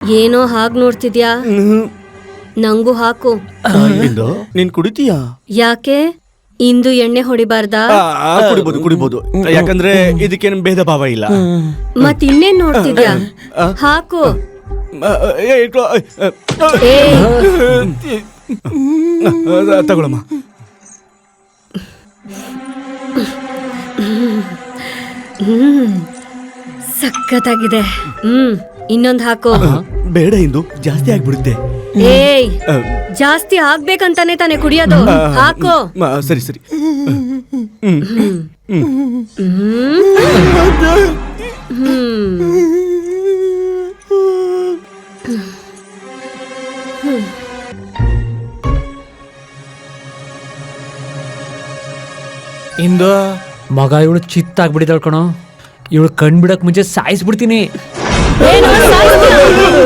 ಏನೋ ಹಾಗ್ ನೋಡ್ತಿದ್ಯಾ? ನಂಗೂ ಹಾಕು. ನೀನ್ ಕುಡಿತೀಯಾ? ಯಾಕೆ ಇಂದು ಎಣ್ಣೆ ಹೊಡಿಬಾರ್ದಾ? ಕುಡಿಬಹುದು ಯಾಕಂದ್ರೆ ಇದಕ್ಕೇನು ಭೇದ ಭಾವ ಇಲ್ಲ. ಮತ್ ಇನ್ನೇನ್ ನೋಡ್ತಿದ್ಯಾ? ಹಾಕು. ತಗೊಳಮ್ಮ. ಸಖತ್ತಾಗಿದೆ. ಇನ್ನೊಂದ್ ಹಾಕು. ಬೇಡ ಇಂದು, ಜಾಸ್ತಿ ಆಗ್ಬಿಡುತ್ತೆ. ಏಯ್, ಜಾಸ್ತಿ ಆಗ್ಬೇಕಂತಾನೆ ತಾನೆ ಕುಡಿಯೋದು. ಹಾಕು. ಸರಿ ಸರಿ. ಇಂದು ಮಗ ಇವಳು ಚಿತ್ತಾಗ್ಬಿಟ್ಟಿದ್ದಾಳ ಕಣೋ. ಇವಳು ಕಣ್ ಬಿಡಕ್ ಮುಂಚೆ ಸಾಯಿಸ್ಬಿಡ್ತೀನಿ. ಏನು ಸಾಯಿಸ್ಬಿಡ್ತೀಯ?